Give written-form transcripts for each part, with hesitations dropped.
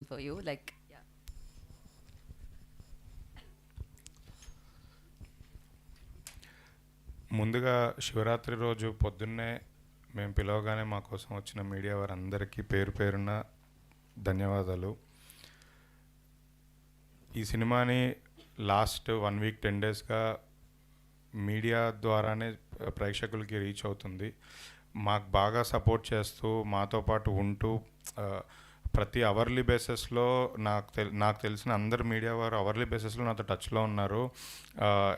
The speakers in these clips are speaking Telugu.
for you? Like, yeah. ముందుగా శివరాత్రి రోజు పొద్దున్నే మేము పిలవగానే మా కోసం వచ్చిన మీడియా వారందరికీ పేరు పేరున ధన్యవాదాలు. ఈ సినిమాని లాస్ట్ 1 వీక్ 10 డేస్గా మీడియా ద్వారానే ప్రేక్షకులకి రీచ్ అవుతుంది. మాకు బాగా సపోర్ట్ చేస్తూ మాతో పాటు ఉంటూ ప్రతి అవర్లీ బేసిస్లో నాకు తెలిసిన అందరు మీడియా వారు అవర్లీ బేసిస్లో నాతో టచ్లో ఉన్నారు.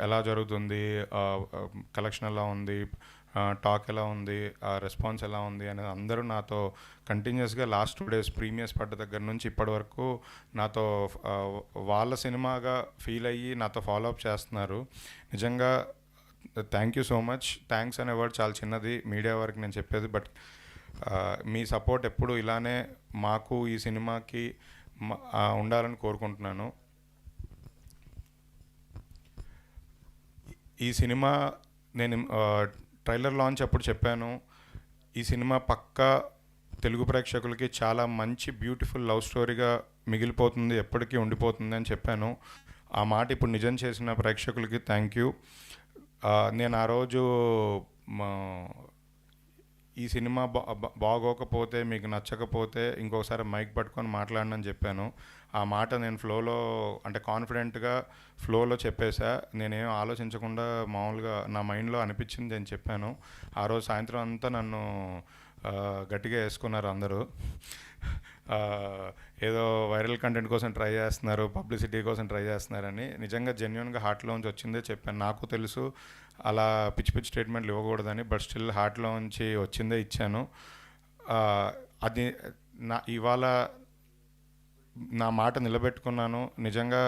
ఎలా జరుగుతుంది, కలెక్షన్ ఎలా ఉంది, టాక్ ఎలా ఉంది, రెస్పాన్స్ ఎలా ఉంది అనేది అందరూ నాతో కంటిన్యూస్గా లాస్ట్ 2 డేస్ ప్రీమియర్స్ పడ్డ దగ్గర నుంచి ఇప్పటి వరకు నాతో వాళ్ళ సినిమాగా ఫీల్ అయ్యి నాతో ఫాలో అప్ చేస్తున్నారు. నిజంగా thank you so much. Thanks అనే వర్డ్ చాలా చిన్నది మీడియా వారికి నేను చెప్పేది, బట్ మీ సపోర్ట్ ఎప్పుడు ఇలానే మాకు ఈ సినిమాకి ఉండాలని కోరుకుంటున్నాను. ఈ సినిమా నేను ట్రైలర్ లాంచ్ అప్పుడు చెప్పాను, ఈ సినిమా పక్కా తెలుగు ప్రేక్షకులకి చాలా మంచి బ్యూటిఫుల్ లవ్ స్టోరీగా మిగిలిపోతుంది, ఎప్పటికీ ఉండిపోతుంది అని చెప్పాను. ఆ మాట ఇప్పుడు నిజం చేసిన ప్రేక్షకులకి థ్యాంక్ యూ. నేను ఆ రోజు ఈ సినిమా బాగోకపోతే మీకు నచ్చకపోతే ఇంకోసారి మైక్ పట్టుకొని మాట్లాడనని చెప్పాను. ఆ మాట నేను ఫ్లోలో అంటే కాన్ఫిడెంట్గా ఫ్లోలో చెప్పేశా. నేనేం ఆలోచించకుండా మామూలుగా నా మైండ్లో అనిపించింది అని చెప్పాను. ఆ రోజు సాయంత్రం అంతా నన్ను గట్టిగా వేసుకున్నారు అందరూ. ఏదో వైరల్ కంటెంట్ కోసం ట్రై చేస్తున్నారు, పబ్లిసిటీ కోసం ట్రై చేస్తున్నారని. నిజంగా జెన్యున్గా హార్ట్లోంచి వచ్చిందే చెప్పాను. నాకు తెలుసు అలా పిచ్చి పిచ్చి స్టేట్మెంట్లు ఇవ్వకూడదని, బట్ స్టిల్ హార్ట్లోంచి వచ్చిందే ఇచ్చాను. అది ఇవాళ నా మాట నిలబెట్టుకున్నాను. నిజంగా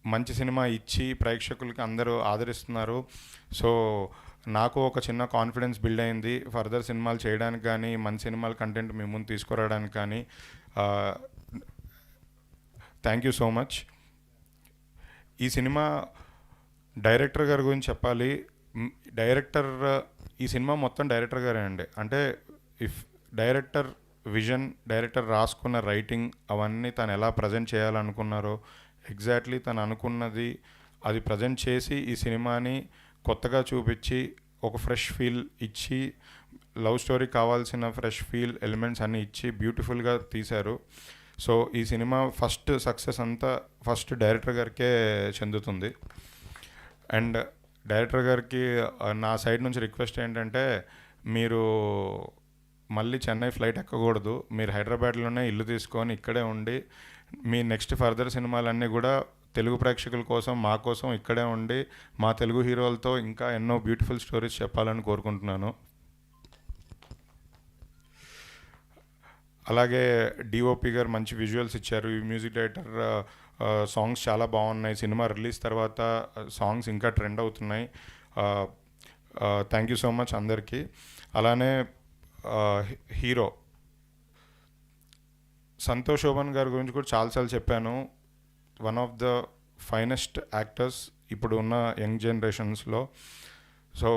మంచి సినిమా ఇచ్చి ప్రేక్షకులకి అందరూ ఆదరిస్తున్నారు. సో నాకు ఒక చిన్న కాన్ఫిడెన్స్ బిల్డ్ అయింది ఫర్దర్ సినిమాలు చేయడానికి కానీ, మంచి సినిమాల కంటెంట్ మీ ముందు తీసుకురావడానికి కానీ. Thank you so much. ఈ సినిమా డైరెక్టర్ గారి గురించి చెప్పాలి. ఈ సినిమా మొత్తం డైరెక్టర్ గారే అండి. అంటే ఇఫ్ డైరెక్టర్ విజన్, డైరెక్టర్ రాసుకున్న రైటింగ్ అవన్నీ తను ఎలా ప్రజెంట్ చేయాలనుకున్నారో ఎగ్జాక్ట్లీ తను అనుకున్నది అది ప్రజెంట్ చేసి ఈ సినిమాని కొత్తగా చూపించి ఒక ఫ్రెష్ ఫీల్ ఇచ్చి, లవ్ స్టోరీ కావాల్సిన ఫ్రెష్ ఫీల్ ఎలిమెంట్స్ అన్నీ ఇచ్చి బ్యూటిఫుల్గా తీశారు. సో ఈ సినిమా ఫస్ట్ సక్సెస్ అంతా ఫస్ట్ డైరెక్టర్ గారికే చెందుతుంది. అండ్ డైరెక్టర్ గారికి నా సైడ్ నుంచి రిక్వెస్ట్ ఏంటంటే, మీరు మళ్ళీ చెన్నై ఫ్లైట్ ఎక్కకూడదు. మీరు హైదరాబాద్లోనే ఇల్లు తీసుకొని ఇక్కడే ఉండి మీ నెక్స్ట్ ఫర్దర్ సినిమాలన్నీ కూడా తెలుగు ప్రేక్షకుల కోసం, మా కోసం ఇక్కడే ఉండి మా తెలుగు హీరోలతో ఇంకా ఎన్నో బ్యూటిఫుల్ స్టోరీస్ చెప్పాలని కోరుకుంటున్నాను. అలాగే డిఓపి గారు మంచి విజువల్స్ ఇచ్చారు. ఈ మ్యూజిక్ డైరెక్టర్ సాంగ్స్ చాలా బాగున్నాయి. సినిమా రిలీజ్ తర్వాత సాంగ్స్ ఇంకా ట్రెండ్ అవుతున్నాయి. థ్యాంక్ యూ సో మచ్ అందరికీ. అలానే హీరో సంతోష్ శోభన్ గారి గురించి కూడా చాలాసార్లు చెప్పాను. One of the finest actors ఇప్పుడు ఉన్న యంగ్ జనరేషన్స్లో. సో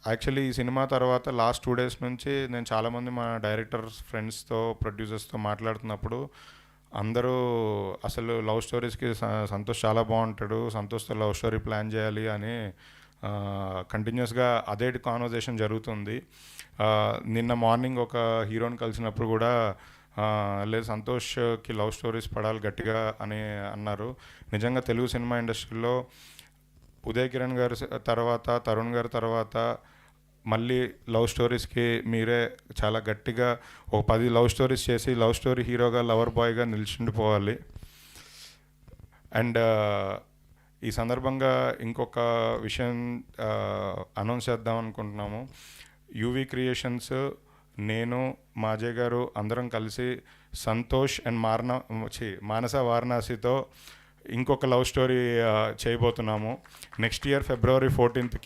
యాక్చువల్లీ ఈ సినిమా తర్వాత లాస్ట్ 2 డేస్ నుంచి నేను చాలామంది మా డైరెక్టర్స్ ఫ్రెండ్స్తో, ప్రొడ్యూసర్స్తో మాట్లాడుతున్నప్పుడు అందరూ అసలు లవ్ స్టోరీస్కి సంతోష్ చాలా బాగుంటాడు, సంతోష్తో లవ్ స్టోరీ ప్లాన్ చేయాలి అని కంటిన్యూస్గా అదే కాన్వర్జేషన్ జరుగుతుంది. నిన్న మార్నింగ్ ఒక హీరోని కలిసినప్పుడు కూడా లేదు సంతోష్కి లవ్ స్టోరీస్ పడాలి గట్టిగా అని అన్నారు. నిజంగా తెలుగు సినిమా ఇండస్ట్రీలో ఉదయ్ కిరణ్ గారు తర్వాత, తరుణ్ గారి తర్వాత మళ్ళీ లవ్ స్టోరీస్కి మీరే చాలా గట్టిగా ఒక 10 లవ్ స్టోరీస్ చేసి లవ్ స్టోరీ హీరోగా, లవర్ బాయ్గా నిలిచిండిపోవాలి. అండ్ ఈ సందర్భంగా ఇంకొక విషయం అనౌన్స్ చేద్దాం అనుకుంటున్నాము. యూవీ క్రియేషన్స్, నేను, మా అజయ్ గారు అందరం కలిసి సంతోష్ అండ్ మానస వారణాసితో ఇంకొక లవ్ స్టోరీ చేయబోతున్నాము. నెక్స్ట్ ఇయర్ February 14th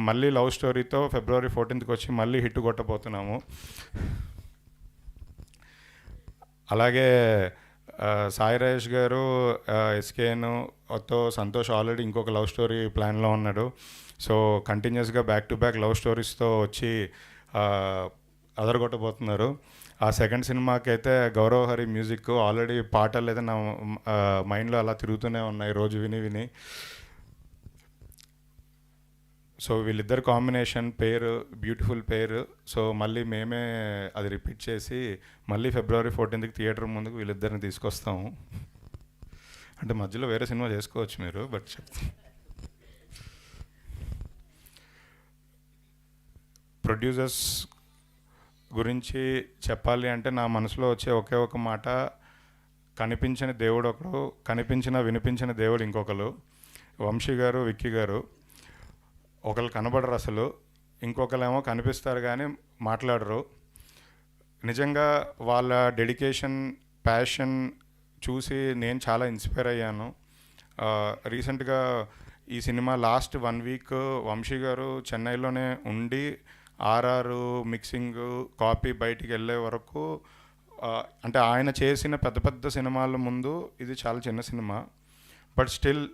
మళ్ళీ లవ్ స్టోరీతో February 14th వచ్చి మళ్ళీ హిట్ కొట్టబోతున్నాము. అలాగే సాయి రాజేష్ గారు ఎస్కేన్తో సంతోష్ ఆల్రెడీ ఇంకొక లవ్ స్టోరీ ప్లాన్లో ఉన్నాడు. సో కంటిన్యూస్గా బ్యాక్ టు బ్యాక్ లవ్ స్టోరీస్తో వచ్చి అదరగొట్టబోతున్నారు. ఆ సెకండ్ సినిమాకి అయితే గౌరవ్ హరి మ్యూజిక్ ఆల్రెడీ పాటలు అయితే నా మైండ్లో అలా తిరుగుతూనే ఉన్నాయి రోజు విని విని. సో వీళ్ళిద్దరు కాంబినేషన్ పేరు బ్యూటిఫుల్ పేరు. సో మళ్ళీ మేమే అది రిపీట్ చేసి మళ్ళీ February 14th థియేటర్ ముందుకు వీళ్ళిద్దరిని తీసుకొస్తాము. అంటే మధ్యలో వేరే సినిమా చేసుకోవచ్చు మీరు, బట్ ప్రొడ్యూసర్స్ గురించి చెప్పాలి అంటే నా మనసులో వచ్చే ఒకే ఒక మాట, కనిపించిన దేవుడు ఒకడు, కనిపించిన వినిపించిన దేవుడు ఇంకొకరు. వంశీ గారు, విక్కీ గారు ఒకళ్ళు కనబడరు అసలు, ఇంకొకరేమో కనిపిస్తారు కానీ మాట్లాడరు. నిజంగా వాళ్ళ డెడికేషన్, ప్యాషన్ చూసి నేను చాలా ఇన్స్పైర్ అయ్యాను. రీసెంట్గా ఈ సినిమా లాస్ట్ 1 వీక్ వంశీ గారు చెన్నైలోనే ఉండి ఆర్ఆర్ మిక్సింగ్ కాపీ బయటికి వెళ్ళే వరకు, అంటే ఆయన చేసిన పెద్ద పెద్ద సినిమాల ముందు ఇది చాలా చిన్న cinema. But still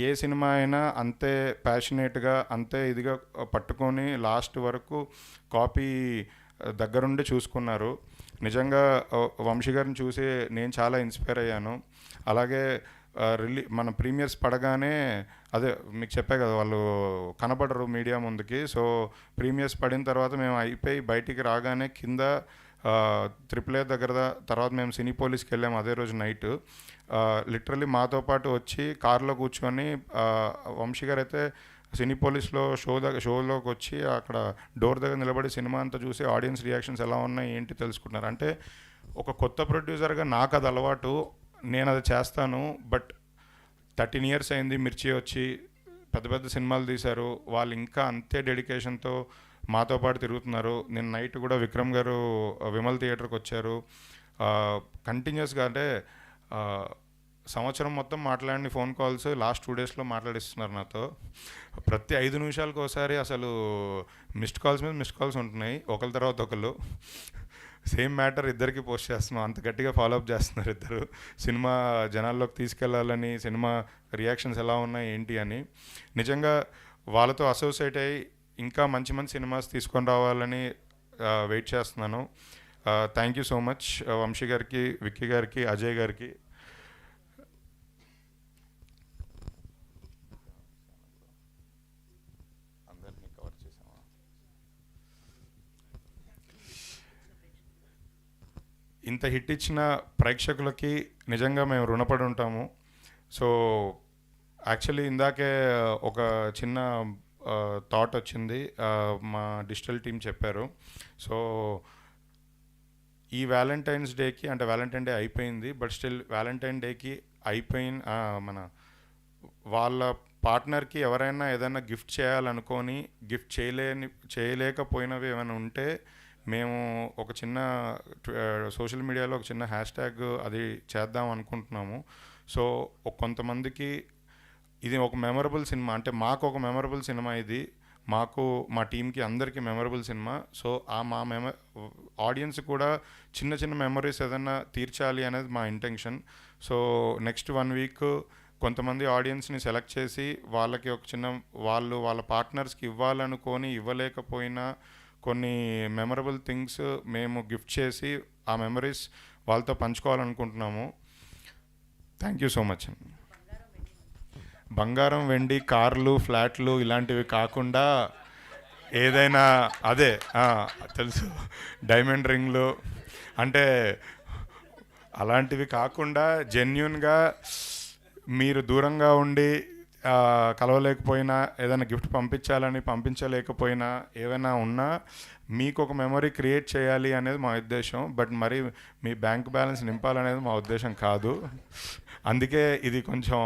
A cinema అయినా అంతే ప్యాషనేట్గా, అంతే ఇదిగా పట్టుకొని లాస్ట్ వరకు కాపీ దగ్గరుండి చూసుకున్నారు. నిజంగా వంశీ గారిని చూసి నేను చాలా ఇన్స్పైర్ అయ్యాను. అలాగే మన ప్రీమియర్స్ పడగానే, అదే మీకు చెప్పే కదా వాళ్ళు కనబడరు మీడియా ముందుకి. సో ప్రీమియర్స్ పడిన తర్వాత మేము అయిపోయి బయటికి రాగానే కింద AAA దగ్గర, తర్వాత మేము సినీపోలీస్కి వెళ్ళాము అదే రోజు నైట్. లిటరలీ మాతో పాటు వచ్చి కార్లో కూర్చొని వంశీ గారు అయితే సినీపోలీస్లో షోలోకి వచ్చి అక్కడ డోర్ దగ్గర నిలబడి సినిమా అంతా చూసి ఆడియన్స్ రియాక్షన్స్ ఎలా ఉన్నాయి ఏంటి తెలుసుకుంటున్నారు. అంటే ఒక కొత్త ప్రొడ్యూసర్గా నాకు అది అలవాటు, నేను అది చేస్తాను. బట్ 13 years అయింది మిర్చి వచ్చి, పెద్ద పెద్ద సినిమాలు తీశారు. వాళ్ళు ఇంకా అంతే డెడికేషన్తో మాతో పాటు తిరుగుతున్నారు. నిన్న నైట్ కూడా విక్రమ్ గారు విమల్ థియేటర్కి వచ్చారు. కంటిన్యూస్గా అంటే సంవత్సరం మొత్తం మాట్లాడిన ఫోన్ కాల్స్ లాస్ట్ 2 daysలో మాట్లాడిస్తున్నారు నాతో. ప్రతి 5 నిమిషాలకు ఒకసారి అసలు మిస్డ్ కాల్స్ మీద మిస్డ్ కాల్స్ ఉంటున్నాయి, ఒకరి తర్వాత ఒకళ్ళు. సేమ్ మ్యాటర్ ఇద్దరికి పోస్ట్ చేస్తున్నాం, అంత గట్టిగా ఫాలోఅప్ చేస్తున్నారు ఇద్దరు. సినిమా జనాల్లోకి తీసుకెళ్లాలని, సినిమా రియాక్షన్స్ ఎలా ఉన్నాయి ఏంటి అని. నిజంగా వాళ్ళతో అసోసియేట్ అయ్యి ఇంకా మంచి మంచి సినిమాస్ తీసుకొని రావాలని వెయిట్ చేస్తున్నాను. Thank you so much Vamsi గారికి, విక్కీ గారికి, అజయ్ గారికి. ఇంత హిట్ ఇచ్చిన ప్రేక్షకులకి నిజంగా మేము రుణపడి ఉంటాము. సో యాక్చువల్లీ ఇందాకే ఒక చిన్న థాట్ వచ్చింది, మా డిజిటల్ టీం చెప్పారు. సో ఈ వ్యాలంటైన్స్ డేకి, అంటే వ్యాలంటైన్ డే అయిపోయింది, బట్ స్టిల్ వ్యాలంటైన్ డేకి మన వాళ్ళ పార్ట్నర్కి ఎవరైనా ఏదైనా గిఫ్ట్ చేయాలనుకొని గిఫ్ట్ చేయలేకపోయినవి ఏమైనా ఉంటే మేము ఒక చిన్న సోషల్ మీడియాలో ఒక చిన్న హ్యాష్ట్యాగ్ అది చేద్దాం అనుకుంటున్నాము. సో కొంతమందికి ఇది ఒక మెమరబుల్ సినిమా, అంటే మాకు ఒక మెమరబుల్ సినిమా ఇది, మా టీంకి అందరికీ మెమరబుల్ సినిమా. సో మా ఆడియన్స్ కూడా చిన్న చిన్న మెమరీస్ ఏదైనా తీర్చాలి అనేది మా ఇంటెన్షన్. సో నెక్స్ట్ 1 week కొంతమంది ఆడియన్స్ని సెలెక్ట్ చేసి వాళ్ళకి ఒక చిన్న, వాళ్ళ పార్ట్నర్స్కి ఇవ్వాలనుకొని ఇవ్వలేకపోయినా కొన్ని మెమరబుల్ థింగ్స్ మేము గిఫ్ట్ చేసి ఆ మెమరీస్ వాళ్ళతో పంచుకోవాలనుకుంటున్నాము. Thank you so much. బంగారం, వెండి, కార్లు, ఫ్లాట్లు ఇలాంటివి కాకుండా ఏదైనా, అదే తెలుసు, డైమండ్ రింగ్లు, అంటే అలాంటివి కాకుండా జెన్యూన్గా మీరు దూరంగా ఉండి కలవలేకపోయినా, ఏదైనా గిఫ్ట్ పంపించలేకపోయినా, ఏమైనా ఉన్నా మీకు ఒక మెమరీ క్రియేట్ చేయాలి అనేది మా ఉద్దేశం. బట్ మరి మీ బ్యాంక్ బ్యాలెన్స్ నింపాలనేది మా ఉద్దేశం కాదు. అందుకే ఇది కొంచెం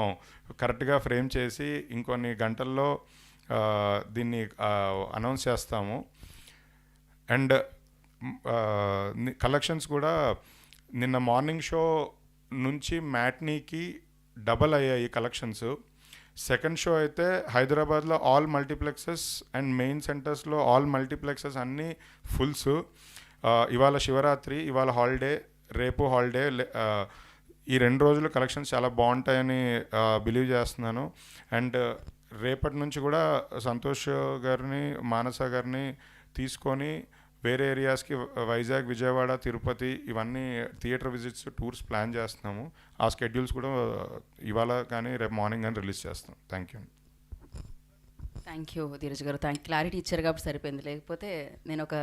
కరెక్ట్గా ఫ్రేమ్ చేసి ఇంకొన్ని గంటల్లో దీన్ని అనౌన్స్ చేస్తాము. అండ్ కలెక్షన్స్ కూడా నిన్న మార్నింగ్ షో నుంచి మ్యాట్నీకి డబల్ అయ్యాయి కలెక్షన్స్. సెకండ్ షో అయితే హైదరాబాద్లో ఆల్ మల్టీప్లెక్సెస్ అండ్ మెయిన్ సెంటర్స్లో ఆల్ మల్టీప్లెక్సెస్ అన్నీ ఫుల్స్. ఇవాళ శివరాత్రి, ఇవాళ హాలిడే, రేపు హాలిడే. ఈ 2 రోజులు కలెక్షన్స్ చాలా బాగుంటాయని బిలీవ్ చేస్తున్నాను. అండ్ రేపటి నుంచి కూడా సంతోష్ గారిని, మానస గారిని తీసుకొని వేరే ఏరియాస్కి వైజాగ్, విజయవాడ, తిరుపతి ఇవన్నీ థియేటర్ విజిట్స్, టూర్స్ ప్లాన్ చేస్తున్నాము. ఆ స్కెడ్యూల్స్ కూడా ఇవాళ కానీ రేపు మార్నింగ్ కానీ రిలీజ్ చేస్తాం. Thank you. Thank you Dheeraj గారు. క్లారిటీ ఇచ్చారు కాబట్టి సరిపోయింది. లేకపోతే నేను ఒక